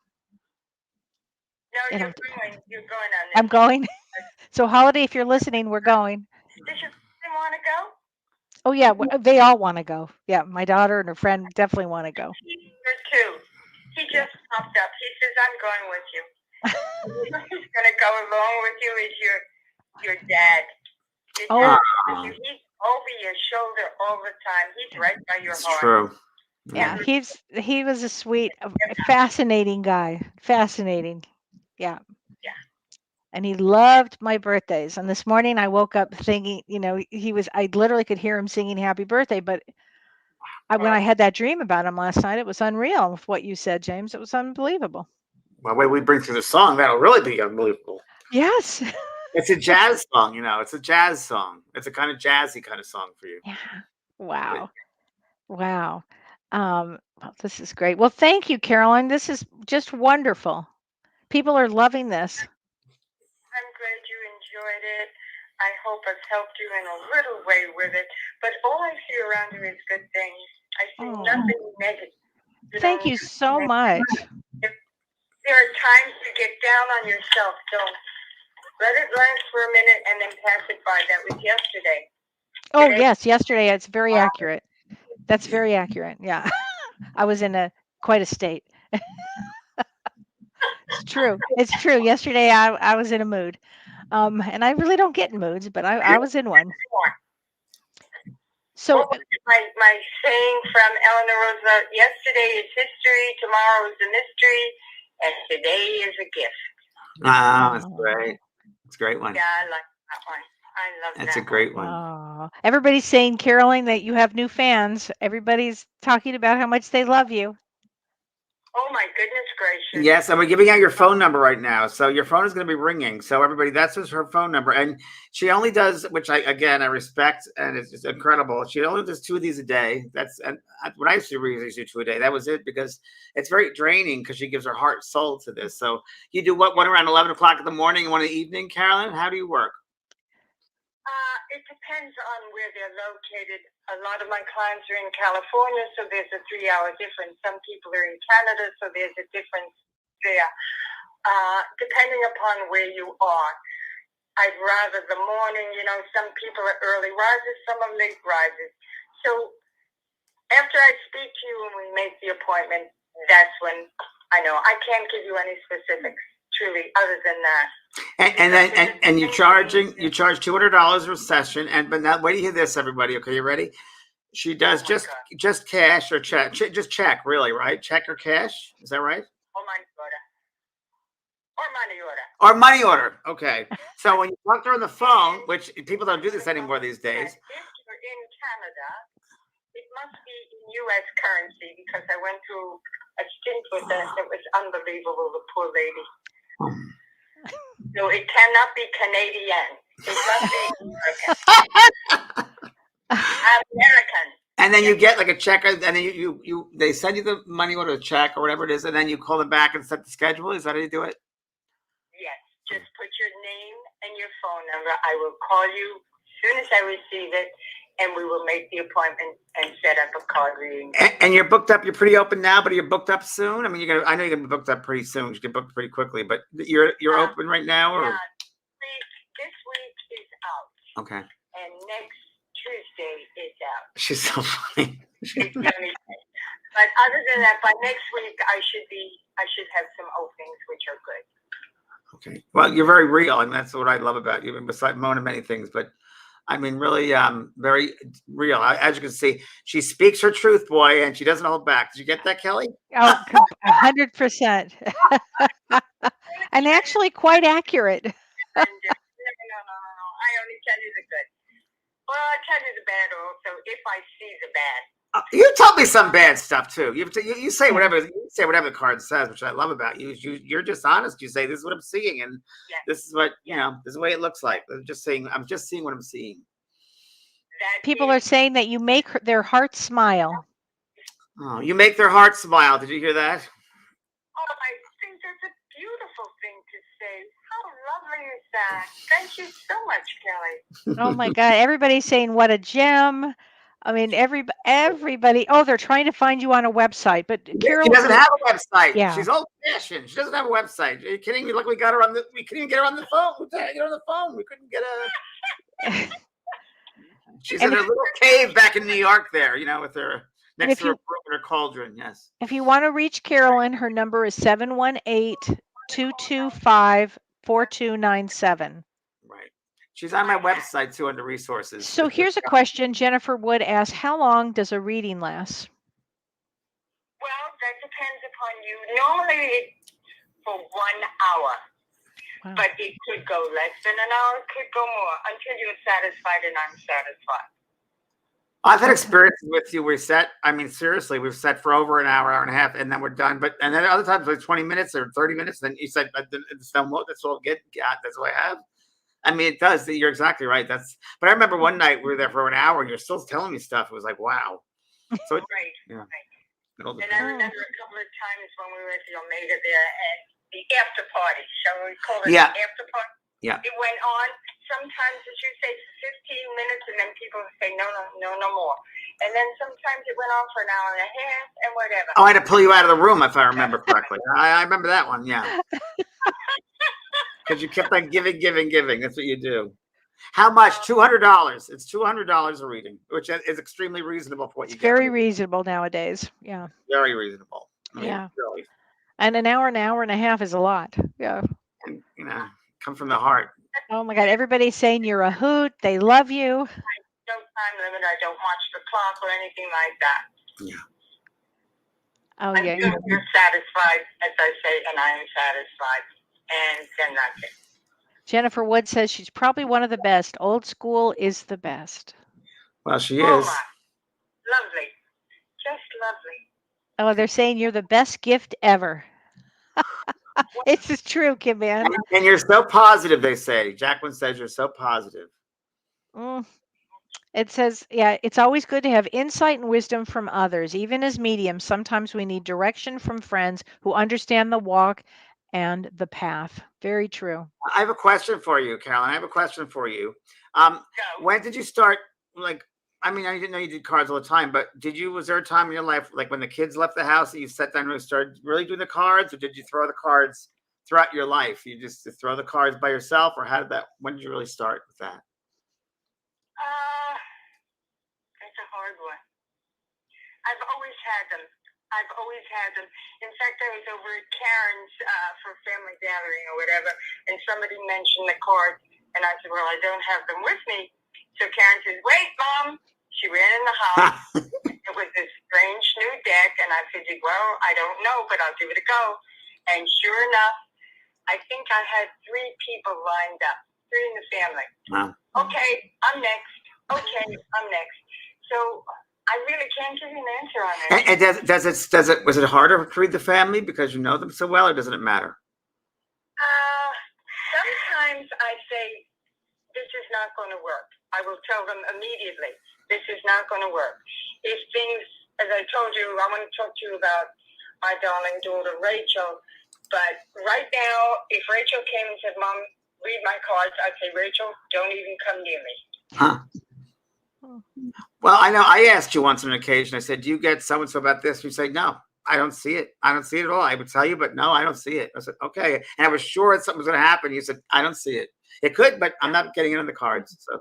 No, you're going on this. I'm going. So, Holiday, if you're listening, we're going. Does your husband want to go? Oh, yeah. They all want to go. Yeah, my daughter and her friend definitely want to go. Her too. He just popped up. He says, I'm going with you. He's going to go along with you as your dad. He's over your shoulder all the time. He's right by your It's heart. true. Yeah, he was a sweet, fascinating guy. Fascinating. Yeah. Yeah. And he loved my birthdays. And this morning I woke up thinking, I literally could hear him singing happy birthday. But when I had that dream about him last night, it was unreal with what you said, James. It was unbelievable. Well, the way we bring through the song, that'll really be unbelievable. Yes. It's a jazz song, It's a jazz song. It's a kind of jazzy kind of song for you. Yeah. Wow. Wow. Well, this is great. Well, thank you, Caroline. This is just wonderful. People are loving this. I'm glad you enjoyed it. I hope I've helped you in a little way with it. But all I see around you is good things. I see nothing negative. Thank you so much. If there are times to get down on yourself, don't. Let it last for a minute and then pass it by. That was yesterday. Oh, Today, yes, yesterday. It's very accurate. That's very accurate. Yeah. I was in quite a state. It's true. It's true. Yesterday I was in a mood. And I really don't get in moods, but I was in one. So my saying from Eleanor Roosevelt, yesterday is history, tomorrow is a mystery, and today is a gift. Oh, that's great. It's a great one. Yeah, I like that one. I love that. That's a great one. Oh, everybody's saying, Caroline, that you have new fans. Everybody's talking about how much they love you. Oh my goodness gracious. Yes, and we're giving out your phone number right now. So your phone is going to be ringing. So everybody, that's just her phone number. And she only does, which I respect, and it's just incredible. She only does 2 of these a day. And when I used to do 2 a day, that was it, because it's very draining because she gives her heart soul to this. So you do one around 11 o'clock in the morning and one in the evening, Caroline? How do you work? It depends on where they're located. A lot of my clients are in California, so there's a 3-hour difference. Some people are in Canada, so there's a difference there. Depending upon where you are. I'd rather the morning, some people are early risers, some are late risers. So after I speak to you and we make the appointment, that's when I know. I can't give you any specifics, truly, other than that. And you charge $200 a session, but now wait to hear this, everybody. Okay, you ready? She does just cash or check, just check, really, right? Check or cash, is that right? Or money order. Okay. So when you talk to her on the phone, which people don't do this anymore these days. If you're in Canada, it must be in U.S. currency, because I went through a stint with them. It was unbelievable, the poor lady. So it cannot be Canadian. It must be American. And then you get like a check, and then they send you the money order, a check or whatever it is, and then you call them back and set the schedule. Is that how you do it? Yes. Just put your name and your phone number. I will call you as soon as I receive it, and we will make the appointment and set up a card reading. And you're booked up. You're pretty open now, but you're booked up soon. I mean, I know you're gonna be booked up pretty soon. You get booked pretty quickly, but you're open right now, or? Yeah, this week is out. Okay. And next Tuesday is out. She's so funny. It's gonna be great. But other than that, by next week I should have some openings which are good. Okay. Well, you're very real, and that's what I love about you. And besides Mona, many things, but I mean, really, very real. As you can see, she speaks her truth, boy, and she doesn't hold back. Did you get that, Kellee? Oh, 100%. And actually quite accurate. No. I only tell you the good. Well, I tell you the bad also if I see the bad. You told me some bad stuff too. You say whatever the card says, which I love about you. You're just honest. You say this is what I'm seeing, and this is what this is the way it looks like. I'm just seeing what I'm seeing. People are saying that you make their heart smile. Oh, you make their heart smile. Did you hear that? Oh, I think that's a beautiful thing to say. How lovely is that? Thank you so much, Kellee. Oh my God! Everybody's saying what a gem. I mean, everybody. Oh, they're trying to find you on a website, but Carol, she doesn't have a website. Yeah. She's old-fashioned. She doesn't have a website. Are you kidding me? Look, we got her on we couldn't even get her on the phone. We couldn't get her on the phone. We couldn't get a. She's in a little cave back in New York, there, with her next to her brook and her cauldron. Yes. If you want to reach Caroline, her number is 718-225-4297. Right. She's on my website too under resources. So here's a question. Jennifer Wood asked, how long does a reading last? Well, that depends upon you. Normally it's for 1 hour, Wow. but it could go less than an hour, it could go more, until you're satisfied and I'm satisfied. I've had experiences with you. Seriously, we've sat for over an hour, hour and a half, and then we're done. And then other times, like 20 minutes or 30 minutes, then you said, that's all good. That's what I have. I mean, it does. You're exactly right. But I remember one night we were there for an hour and you're still telling me stuff. It was like, wow. So Right. Yeah. And I remember a couple of times when we were at the Omega there and the after party, shall we call it the after party? Yeah. It went on sometimes, as you say, 15 minutes, and then people would say, no more. And then sometimes it went on for an hour and a half and whatever. Oh, I had to pull you out of the room if I remember correctly. I remember that one, yeah. Because you kept on giving. That's what you do. How much? $200. It's $200 a reading, which is extremely reasonable for what you get. Very reasonable nowadays. Yeah. Very reasonable. Yeah. Really. And an hour and a half is a lot. Yeah. And, come from the heart. Oh my God. Everybody's saying you're a hoot. They love you. No time limit. I don't watch the clock or anything like that. Yeah. Oh, yeah. Until you're satisfied, as I say, and I am satisfied. And then that's it. Jennifer Wood says she's probably one of the best. Old school is the best. Well, she Oh, is. my. Lovely. Just lovely. Oh, they're saying you're the best gift ever. It's just true, Kim Ann. And you're so positive, they say. Jacqueline says you're so positive. It says, yeah, it's always good to have insight and wisdom from others. Even as mediums, sometimes we need direction from friends who understand the walk and the path. Very true. I have a question for you, Caroline. I have a question for you. When did you start, I didn't know you did cards all the time, but was there a time in your life, like when the kids left the house, that you sat down and started really doing the cards, or did you throw the cards throughout your life? You just throw the cards by yourself, or when did you really start with that? That's a hard one. I've always had them. In fact, I was over at Karen's for a family gathering or whatever, and somebody mentioned the cards, and I said, well, I don't have them with me. So Karen says, wait, Mom. She ran in the house. It was this strange new deck, and I figured, well, I don't know, but I'll give it a go. And sure enough, I think I had 3 people lined up, 3 in the family. Wow. Okay, I'm next. So I really can't give you an answer on that. And was it harder to read the family because you know them so well, or doesn't it matter? Sometimes I say, this is not going to work. I will tell them immediately, this is not going to work. If things, as I told you, I want to talk to you about my darling daughter, Rachel. But right now, if Rachel came and said, Mom, read my cards, I'd say, Rachel, don't even come near me. Huh. Well, I know I asked you once on an occasion, I said, do you get so-and-so about this? You say, no, I don't see it. I don't see it at all. I would tell you, but no, I don't see it. I said, okay. And I was sure that something was going to happen. You said, I don't see it. It could, but I'm not getting it on the cards. So,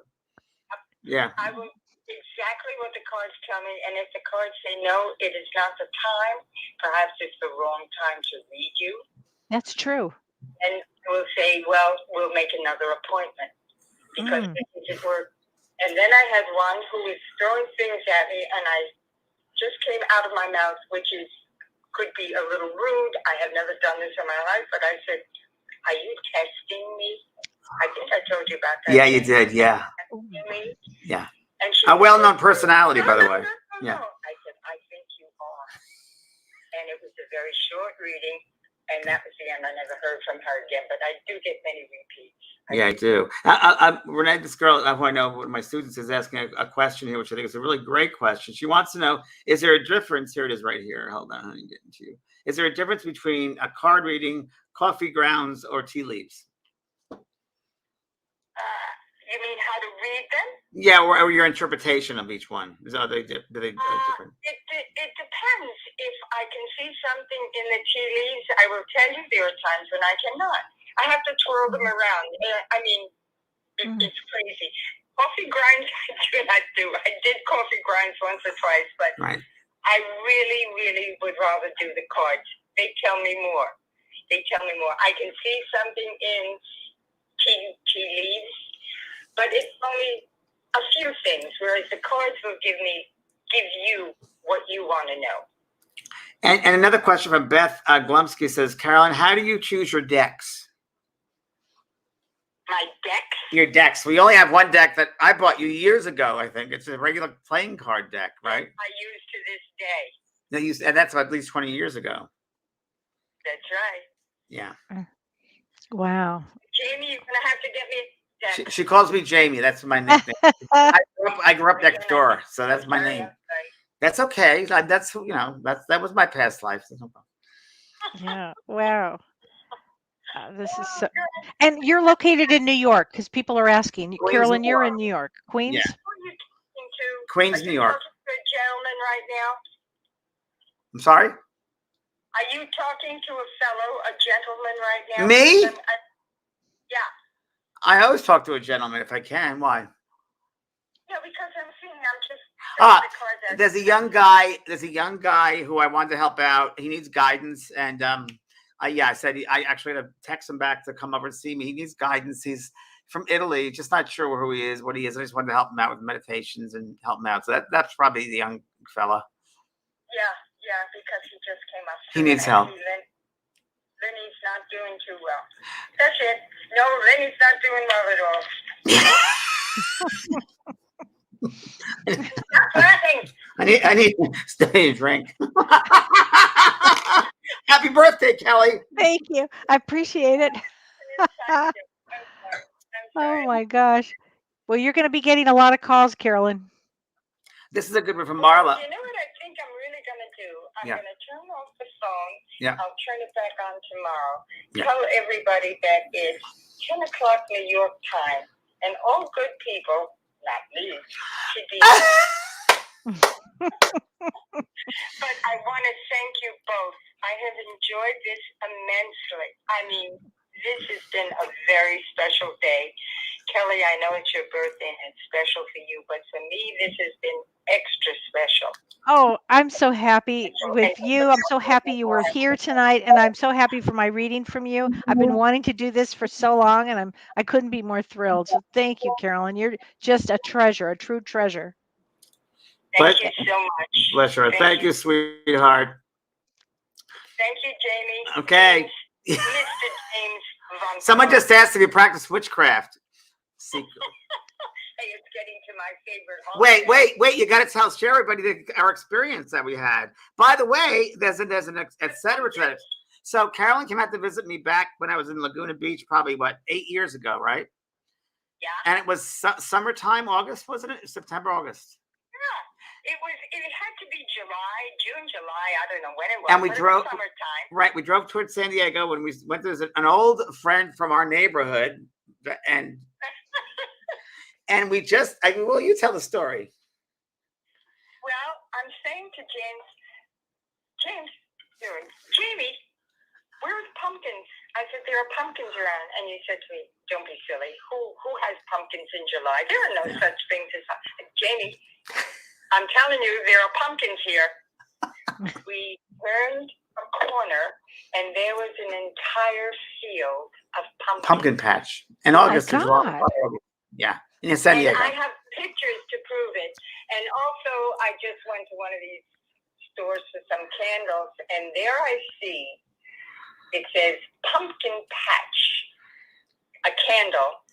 yeah. I will exactly what the cards tell me. And if the cards say, no, it is not the time, perhaps it's the wrong time to read you. That's true. And we'll say, well, we'll make another appointment because this isn't work. And then I had one who was throwing things at me, and I just came out of my mouth, which could be a little rude. I have never done this in my life, but I said, are you testing me? I think I told you about that. Yeah, you did. Yeah. Me? Yeah. And she A well-known personality, by the way. No. I said, I think you are. And it was a very short reading, and that was the end. I never heard from her again, but I do get many repeats. Yeah, I do. Renee, this girl, who I know, one of my students is asking a question here, which I think is a really great question. She wants to know, is there a difference? Here it is right here. Hold on, I'm getting to you. Is there a difference between a card reading, coffee grounds, or tea leaves? You mean how to read them? Yeah, or your interpretation of each one. Are they different? It depends. If I can see something in the tea leaves, I will tell you there are times when I cannot. I have to twirl them around. It's crazy. Coffee grinds, I do not do. I did coffee grinds once or twice, but right. I really, really would rather do the cards. They tell me more. I can see something in tea leaves, but it's only a few things, whereas the cards will give you what you want to know. And another question from Beth Glumsky says, Caroline, how do you choose your decks? My decks? Your decks. We only have one deck that I bought you years ago, I think. It's a regular playing card deck, right? I use to this day. And that's at least 20 years ago. That's right. Yeah. Wow. Jamie, you're going to have to get me a deck. She calls me Jamie. That's my nickname. I grew up next door, so that's my name. That's okay. That's that was my past life. No Yeah. Wow. This is so. And you're located in New York, because people are asking. Queens, Carolyn, New you're York. in New York, Queens. Yeah. Queens, New York. Are you talking to a gentleman right now? I'm sorry? Are you talking to a gentleman right now? Me? Yeah. I always talk to a gentleman if I can. Why? Yeah, because I'm just there's a young guy who I wanted to help out. He needs guidance, and I said I actually had to text him back to come over and see me. He needs guidance. He's from Italy, just not sure who he is, what he is. I just wanted to help him out with meditations and help him out. So that's probably the young fella. Yeah, because he just came up. He needs help. Lenny's not doing too well. That's it. No, Lenny's not doing well at all. Stop laughing. I need to stay and drink. Happy birthday, Kellee. Thank you. I appreciate it. Oh my gosh. Well, you're going to be getting a lot of calls, Carolyn. This is a good one from Marla. You know what I think I'm really going to do? I'm going to turn off the phone. Yeah. I'll turn it back on tomorrow. Yeah. Tell everybody that it's 10 o'clock New York time, and all good people, not me, should be. But I want to thank you both. I have enjoyed this immensely. I mean, this has been a very special day. Kellee, I know it's your birthday and it's special for you, but for me, this has been extra special. Oh, I'm so happy with you. I'm so happy you were here tonight, and I'm so happy for my reading from you. I've been wanting to do this for so long, and I couldn't be more thrilled. So thank you, Carolyn. You're just a treasure, a true treasure. Thank you so much. Bless her. Thank you, sweetheart. Thank you, Jamie. Okay. Mr. James Von Someone just asked if you practice witchcraft. Hey, it's getting to my favorite holiday. Wait. You got to share everybody our experience that we had. By the way, there's an etc. to that. So Caroline came out to visit me back when I was in Laguna Beach, probably 8 years ago, right? Yeah. And it was summertime, August, wasn't it? September, August. Yeah. It had to be June, July. I don't know when it was. And we but drove. It was summertime. Right. We drove towards San Diego when we went. There's an old friend from our neighborhood, and we just. Well, you tell the story. Well, I'm saying to Jamie, where's pumpkins? I said, there are pumpkins around. And you said to me, don't be silly. Who has pumpkins in July? There are no such things as Jamie. I'm telling you, there are pumpkins here. We turned a corner, and there was an entire field of pumpkins. Pumpkin patch. In August as well. Yeah. In San Diego. And I have pictures to prove it. And also, I just went to one of these stores for some candles, and there I see it says pumpkin patch, a candle,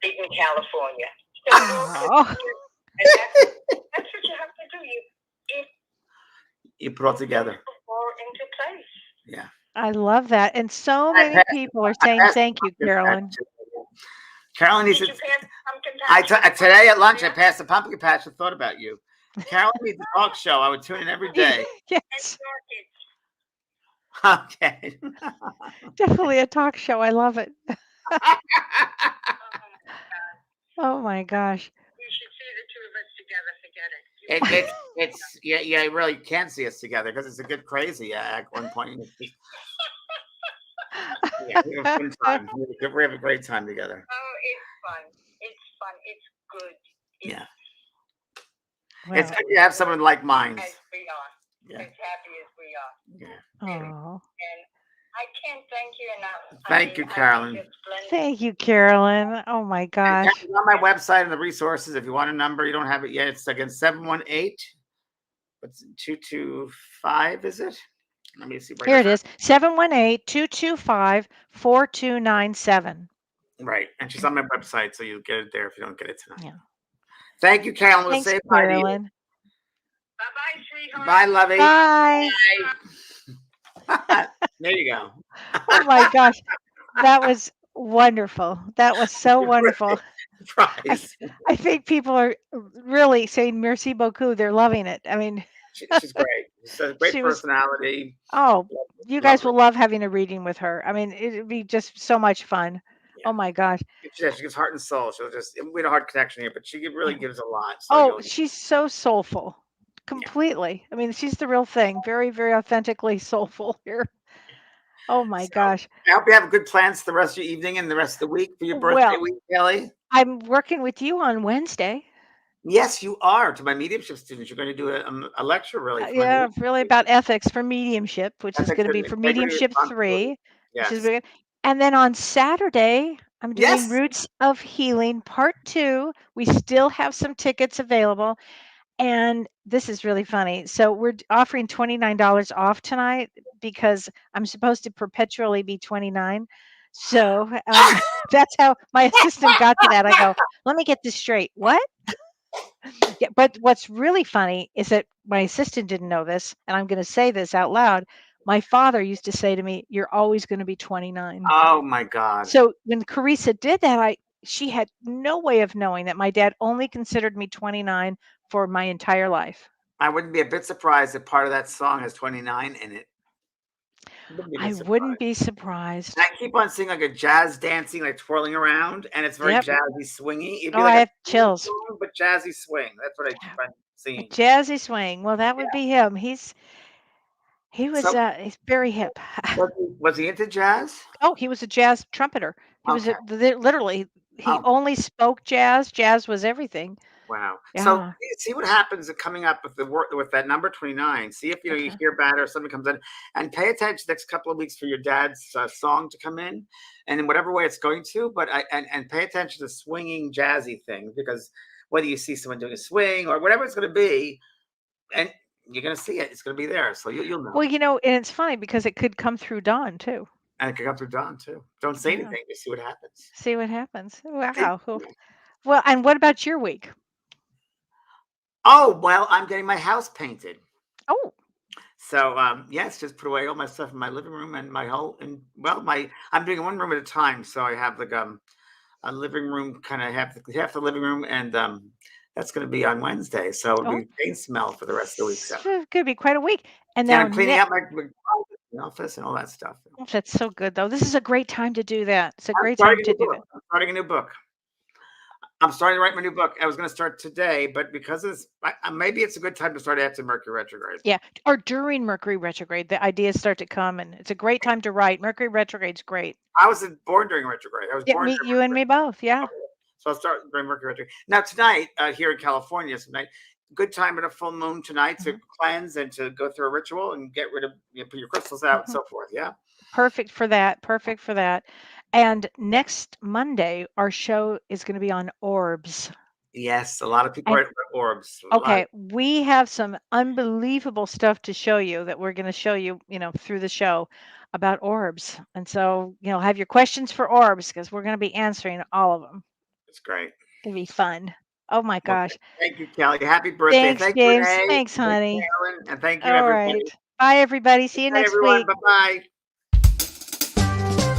in California. So that's what you have to do. You put it all together. Into place. Yeah. I love that. And so many people are saying thank you, Carolyn. Carolyn, Did you pass the pumpkin patch? Today at lunch, I passed the pumpkin patch and thought about you. Carolyn needs a talk show. I would tune in every day. Yes. Okay. Definitely a talk show. I love it. Oh my gosh. You should see the two of us together. Forget it. You really can't see us together because it's a good crazy at one point. Yeah, we have a fun time. We have a great time together. Oh, it's fun. It's good. Yeah. Wow. It's good to have someone like minds. As we are. Yeah. As happy as we are. Yeah. Oh. And I I can't thank you enough. Thank you, Carolyn. It's splendid. Thank you, Carolyn. Oh my gosh. It's on my website and the resources. If you want a number, you don't have it yet. It's again 718. What's 225? Is it? Let me see. Here it is. 718-225-4297. Right, and she's on my website, so you'll get it there if you don't get it tonight. Yeah. Thank you, Carolyn. We'll Thanks, say bye to you. Carolyn. Bye-bye, sweetheart. Bye, lovey. Bye. There you go. Oh my gosh. That was wonderful. That was so wonderful. Surprise. I think people are really saying merci beaucoup. They're loving it. I mean, She's great. She's a great She was- personality. oh, you Love guys her. will love having a reading with her. I mean, it'd be just so much fun. Yeah. Oh my gosh. She gives heart and soul. She'll just, we had a hard connection here, but she really gives a lot. So Oh, you'll- she's so soulful. Completely. I mean, she's the real thing. Very, very authentically soulful here. Oh my gosh. I hope you have good plans for the rest of your evening and the rest of the week for your birthday Well- week, Kelly. I'm working with you on Wednesday. Yes, you are. To my mediumship students, you're going to do a lecture, really. for my Yeah, mediumship really students. about ethics for mediumship, which is Ethics going to and be for integrity, mediumship responsibility. 3, Yes. which is good. And then on Saturday, I'm doing Yes. Roots of Healing Part 2. We still have some tickets available. And this is really funny. So we're offering $29 off tonight because I'm supposed to perpetually be 29. So that's how my assistant got to that. I go, let me get this straight. What? Yeah, but what's really funny is that my assistant didn't know this, and I'm going to say this out loud. My father used to say to me, "You're always going to be 29." Oh my God. So when Carissa did that, she had no way of knowing that my dad only considered me 29 for my entire life. I wouldn't be a bit surprised if part of that song has 29 in it. I wouldn't be surprised. And I keep on seeing like a jazz dancing, like twirling around, and it's very Yep. jazzy, swingy. It'd be Oh, like I a have chills. song, but jazzy swing. That's what I keep on seeing. Jazzy swing. Well, that would be him. He was So- he's very hip. Was he into jazz? Oh, he was a jazz trumpeter. He was literally he Oh. only spoke jazz. Jazz was everything. Wow. So Yeah. see what happens coming up with the work with that number 29. See if you Okay. hear bad or something comes in, and pay attention the next couple of weeks for your dad's song to come in, and in whatever way it's going to. But and pay attention to swinging jazzy thing, because whether you see someone doing a swing or whatever it's going to be, and you're going to see it, it's going to be there. So you'll know. Well, and it's funny because it could come through Dawn too. And it could come through Dawn too. Don't say Yeah. anything. Just see what happens. See what happens. Wow. Well, and what about your week? Oh well, I'm getting my house painted. Oh, So yes, just put away all my stuff in my living room and my whole I'm doing one room at a time. So I have like a living room, kind of half the living room, and that's going to be on Wednesday. So it'll be paint smell for the rest of the week. So. it could be quite a week. And And now I'm cleaning out my office and all that stuff. that's so good though. This is a great time to do that. It's a I'm great time starting to a new do book. that. I'm starting a new book. I'm starting to write my new book. I was going to start today, but because maybe it's a good time to start after Mercury retrograde. Yeah, or during Mercury retrograde, the ideas start to come, and it's a great time to write. Mercury retrograde's great. I was born during retrograde. I was born. Me, during you and me both. Yeah. So I'll start during Mercury retrograde. Now tonight, here in California, tonight, good time at a full moon tonight to cleanse and to go through a ritual and get rid of, put your crystals out and so forth. Yeah. Perfect for that. Perfect for that. And next Monday, our show is going to be on orbs. Yes, a lot of people are at orbs. Okay, we have some unbelievable stuff to show you that we're going to show you, through the show about orbs. And so, have your questions for orbs because we're going to be answering all of them. It's great. It's going to be fun. Oh my gosh. Thank you, Kelly. Happy birthday. Thanks, Thank James. you, Renee. Thanks, honey. Thank you, Carolyn. And thank you, All everybody. right. Bye, everybody. See you Bye, next everyone. week. Bye-bye.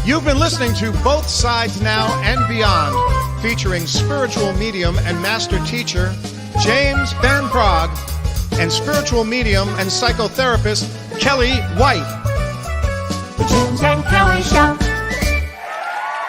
You've been listening to Both Sides Now and Beyond, featuring spiritual medium and master teacher James Van Praagh and spiritual medium and psychotherapist Kellee White. The James and Kellee Show.